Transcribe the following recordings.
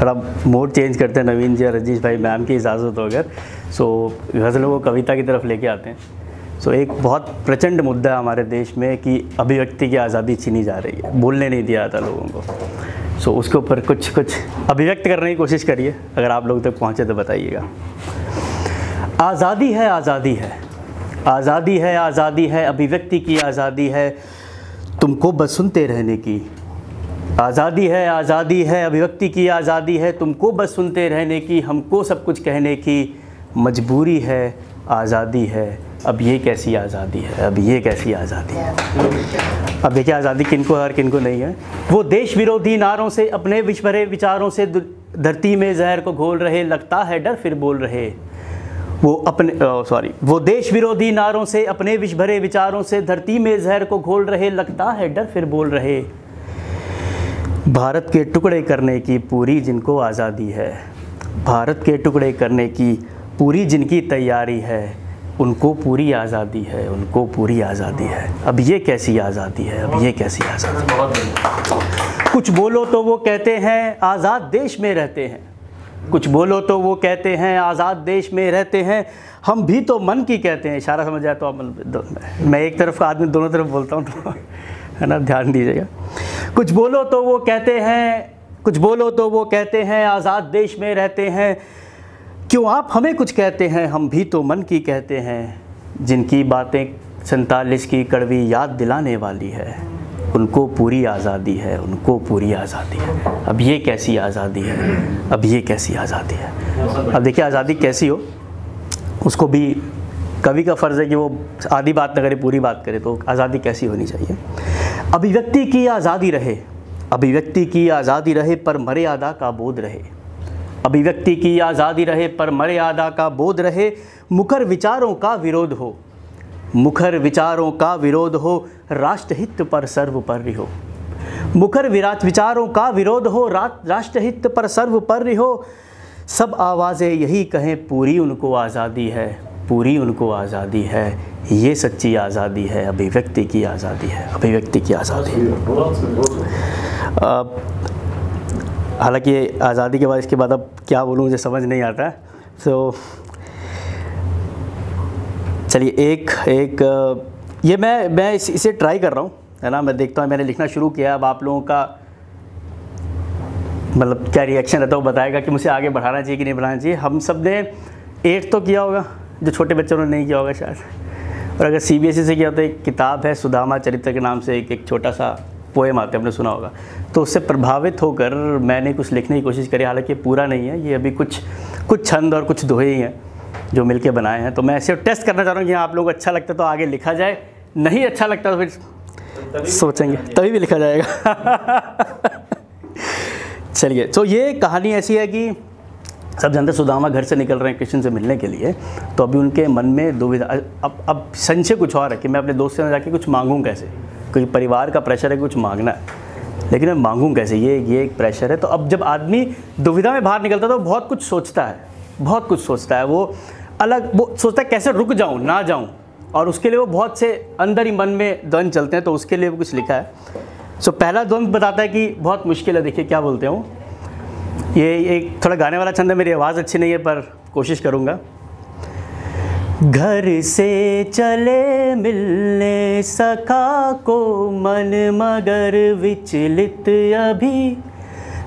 थोड़ा mode change करते हैं नवीन जी और रजनीश भाई, मैम की इजाज़त हो अगर। सो गज़लों को कविता की तरफ लेके आते हैं। सो एक बहुत प्रचंड मुद्दा है हमारे देश में कि अभिव्यक्ति की आज़ादी छीनी जा रही है, बोलने नहीं दिया जाता लोगों को। सो उसके ऊपर कुछ अभिव्यक्त करने की कोशिश करिए, अगर आप लोग तक पहुँचे तो बताइएगा। आज़ादी है, आज़ादी है, आज़ादी है, आज़ादी है, अभिव्यक्ति की आज़ादी है, तुमको बस सुनते रहने की। आज़ादी है, आज़ादी है, अभिव्यक्ति की आज़ादी है, तुमको बस सुनते रहने की। हमको सब कुछ कहने की मजबूरी है, आज़ादी है, अब ये कैसी आज़ादी है, अब ये कैसी आज़ादी है। अब देखिए आज़ादी किनको है और किनको नहीं है। वो देश विरोधी नारों से, अपने विष भरे विचारों से धरती में जहर को घोल रहे, लगता है डर फिर बोल रहे। वो देश विरोधी नारों से, अपने विष भरे विचारों से धरती में जहर को घोल रहे, लगता है डर फिर बोल रहे। भारत के टुकड़े करने की पूरी जिनको आज़ादी है, भारत के टुकड़े करने की पूरी जिनकी तैयारी है, उनको पूरी आज़ादी है, उनको पूरी आज़ादी है। अब ये कैसी आज़ादी है, अब ये कैसी आज़ादी है। कुछ बोलो तो वो कहते हैं आज़ाद देश में रहते हैं, कुछ बोलो तो वो कहते हैं आज़ाद देश में रहते हैं, हम भी तो मन की कहते हैं। इशारा समझ आया तो आप, मैं एक तरफ का आदमी दोनों तरफ बोलता हूँ तो है ना, ध्यान दीजिएगा। कुछ बोलो तो वो कहते हैं, कुछ बोलो तो वो कहते हैं आज़ाद देश में रहते हैं, क्यों आप हमें कुछ कहते हैं, हम भी तो मन की कहते हैं। जिनकी बातें 47 की कड़वी याद दिलाने वाली है, उनको पूरी आज़ादी है, उनको पूरी आज़ादी है। अब ये कैसी आज़ादी है, अब ये कैसी आज़ादी है। अब देखिए आज़ादी कैसी हो, उसको भी कवि का फ़र्ज़ है कि वो आधी बात न करे पूरी बात करे, तो आज़ादी कैसी होनी चाहिए। अभिव्यक्ति की आज़ादी रहे, अभिव्यक्ति की आज़ादी रहे, पर मर्यादा का बोध रहे। अभिव्यक्ति की आज़ादी रहे, पर मर्यादा का बोध रहे। मुखर विचारों का विरोध हो, मुखर विचारों का विरोध हो, राष्ट्रहित पर सर्वोपरि हो। मुखर विचारों का विरोध हो, राष्ट्रहित पर सर्वोपरि हो। सब आवाज़ें यही कहें पूरी उनको आज़ादी है, पूरी उनको आज़ादी है। ये सच्ची आज़ादी है, अभिव्यक्ति की आज़ादी है, अभिव्यक्ति की आज़ादी है। हालांकि आज़ादी के बाद इसके बाद अब क्या बोलूँ मुझे समझ नहीं आता। तो चलिए एक ये मैं इसे ट्राई कर रहा हूँ, है ना। मैं देखता हूँ, मैंने लिखना शुरू किया, अब आप लोगों का मतलब क्या रिएक्शन रहता है वो बताएगा कि मुझे आगे बढ़ाना चाहिए कि नहीं बढ़ाना चाहिए। हम सब ने 8 तो किया होगा, जो छोटे बच्चों ने नहीं किया होगा शायद। और अगर CBSE से किया तो एक किताब है सुदामा चरित्र के नाम से, एक छोटा सा पोएम आता है, आपने सुना होगा। तो उससे प्रभावित होकर मैंने कुछ लिखने की कोशिश करी, हालांकि पूरा नहीं है, ये अभी कुछ छंद और कुछ दोहे ही हैं जो मिलके बनाए हैं। तो मैं ऐसे टेस्ट करना चाह रहा हूँ कि आप लोगों को अच्छा लगता तो आगे लिखा जाए, नहीं अच्छा लगता तो फिर सोचेंगे, तभी भी लिखा जाएगा। चलिए, तो ये कहानी ऐसी है कि सब जानते सुदामा घर से निकल रहे हैं कृष्ण से मिलने के लिए। तो अभी उनके मन में दुविधा, अब संशय कुछ और है कि मैं अपने दोस्त से जाके कुछ मांगूँ कैसे, क्योंकि परिवार का प्रेशर है कुछ मांगना है, लेकिन मैं मांगूँ कैसे, ये एक प्रेशर है। तो अब जब आदमी दुविधा में बाहर निकलता है तो बहुत कुछ सोचता है, बहुत कुछ सोचता है। वो सोचता है कैसे रुक जाऊँ, ना जाऊँ, और उसके लिए वो बहुत से अंदर ही मन में द्वंद्व चलते हैं। तो उसके लिए वो कुछ लिखा है। सो पहला द्वंद्व बताता है कि बहुत मुश्किल है। देखिए क्या बोलते हैं वो, ये एक थोड़ा गाने वाला छंद है, मेरी आवाज़ अच्छी नहीं है पर कोशिश करूँगा। घर से चले मिलने सखा को, मन मगर विचलित अभी।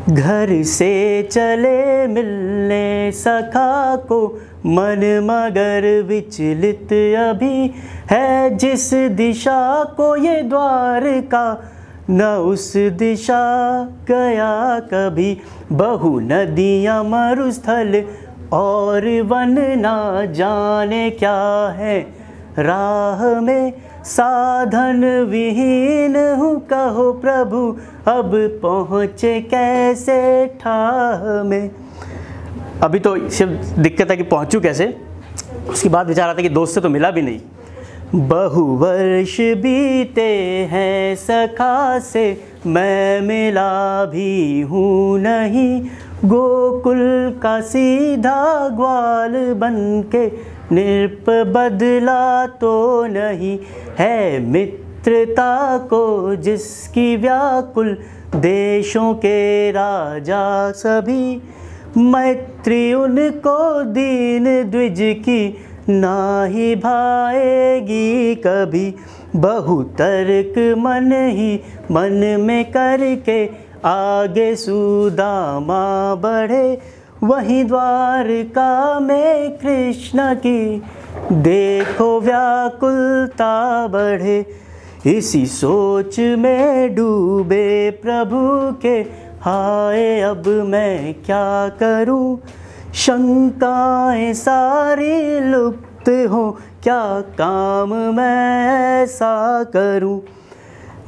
घर से चले मिलने सखा को, मन मगर विचलित अभी। है जिस दिशा को ये द्वारका, न उस दिशा गया कभी। बहु नदियाँ मरुस्थल और वन, ना जाने क्या है राह में। साधन विहीन हूँ कहो प्रभु, अब पहुँचे कैसे ठाह में। अभी तो सिर्फ दिक्कत है कि पहुँचूँ कैसे, उसकी बात विचार आता है कि दोस्त से तो मिला भी नहीं। बहु वर्ष बीते हैं सखा से, मैं मिला भी हूँ नहीं। गोकुल का सीधा ग्वाल बनके, नृप बदला तो नहीं। है मित्रता को जिसकी व्याकुल देशों के राजा सभी, मैत्री उनको दीन द्विज की ना ही भाएगी कभी। बहुतर्क मन ही मन में करके आगे सुदामा बढ़े, वहीं द्वारका में कृष्ण की देखो व्याकुलता बढ़े। इसी सोच में डूबे प्रभु के, हाय अब मैं क्या करूं, शंकाएं सारी लुप्त हो, क्या काम मैं ऐसा करूं।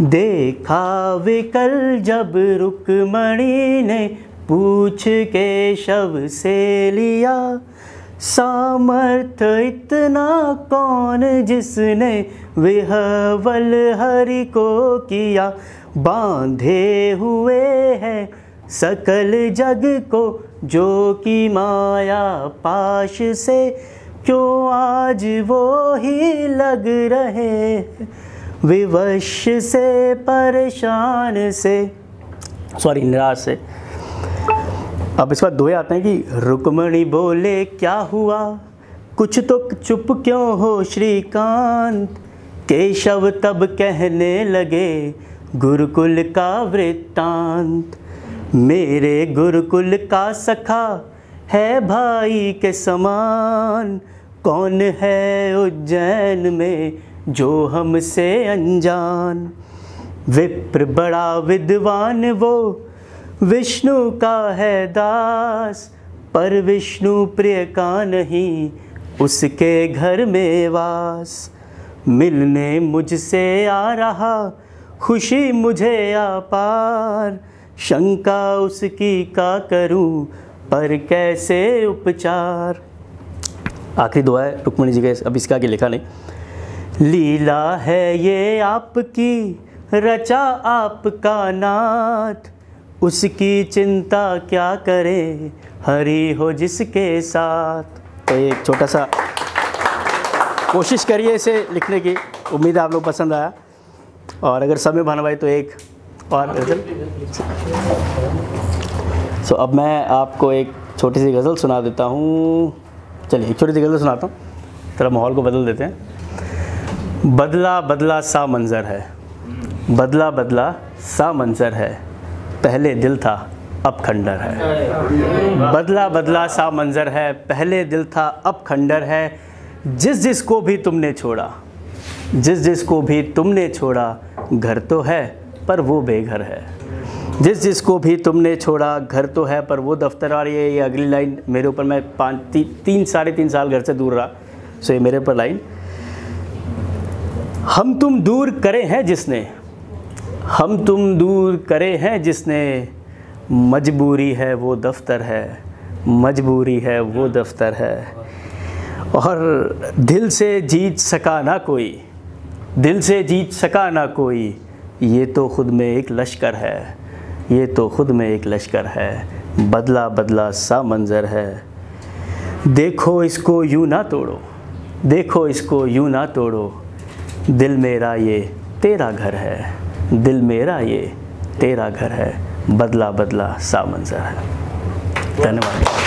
देखा विकल जब रुक्मणी ने पूछ के शव से लिया, सामर्थ इतना कौन जिसने विह्वल हरि को किया। बांधे हुए हैं सकल जग को जो कि माया पाश से, क्यों आज वो ही लग रहे विवश से परेशान से, सॉरी निराश से। अब इस बार दोहे आते हैं कि रुक्मणी बोले क्या हुआ, कुछ तो चुप क्यों हो श्रीकांत। केशव तब कहने लगे गुरुकुल का वृत्तांत। मेरे गुरुकुल का सखा है भाई के समान, कौन है उज्जैन में जो हमसे अनजान। विप्र बड़ा विद्वान वो विष्णु का है दास, पर विष्णु प्रिय का नहीं उसके घर में वास। मिलने मुझसे आ रहा खुशी मुझे अपार, शंका उसकी का करूं पर कैसे उपचार। आखिरी दुआ है रुक्मणी जी के, अब इसका आगे लिखा नहीं। लीला है ये आपकी रचा आपका नाथ, उसकी चिंता क्या करें हरि हो जिसके साथ। तो एक छोटा सा कोशिश करिए इसे लिखने की, उम्मीद है आप लोग पसंद आया। और अगर समय बना भाई तो एक और गज़ल। सो अब मैं आपको एक छोटी सी गज़ल सुना देता हूँ। चलिए एक छोटी सी गज़ल सुनाता हूँ, थोड़ा माहौल को बदल देते हैं। बदला बदला सा मंज़र है, बदला बदला सा मंज़र है, पहले दिल था अब खंडर है। बदला बदला सा मंज़र है, पहले दिल था अब खंडर है। जिस जिस को भी तुमने छोड़ा, जिस जिस को भी तुमने छोड़ा, घर तो है पर वो बेघर है। जिस जिस को भी तुमने छोड़ा, घर तो है पर वो दफ्तर। और ये अगली लाइन मेरे ऊपर, मैं 3-3.5 साल घर से दूर रहा, सो ये मेरे ऊपर लाइन। हम तुम दूर करे हैं जिसने, हम तुम दूर करे हैं जिसने, मजबूरी है वो दफ्तर है, मजबूरी है वो दफ्तर है। और दिल से जीत सका ना कोई, दिल से जीत सका ना कोई, ये तो खुद में एक लश्कर है, ये तो खुद में एक लश्कर है। बदला बदला सा मंज़र है, देखो इसको यूँ ना तोड़ो, देखो इसको यूँ ना तोड़ो। दिल मेरा ये तेरा घर है, दिल मेरा ये तेरा घर है। बदला बदला सा मंज़र है। धन्यवाद।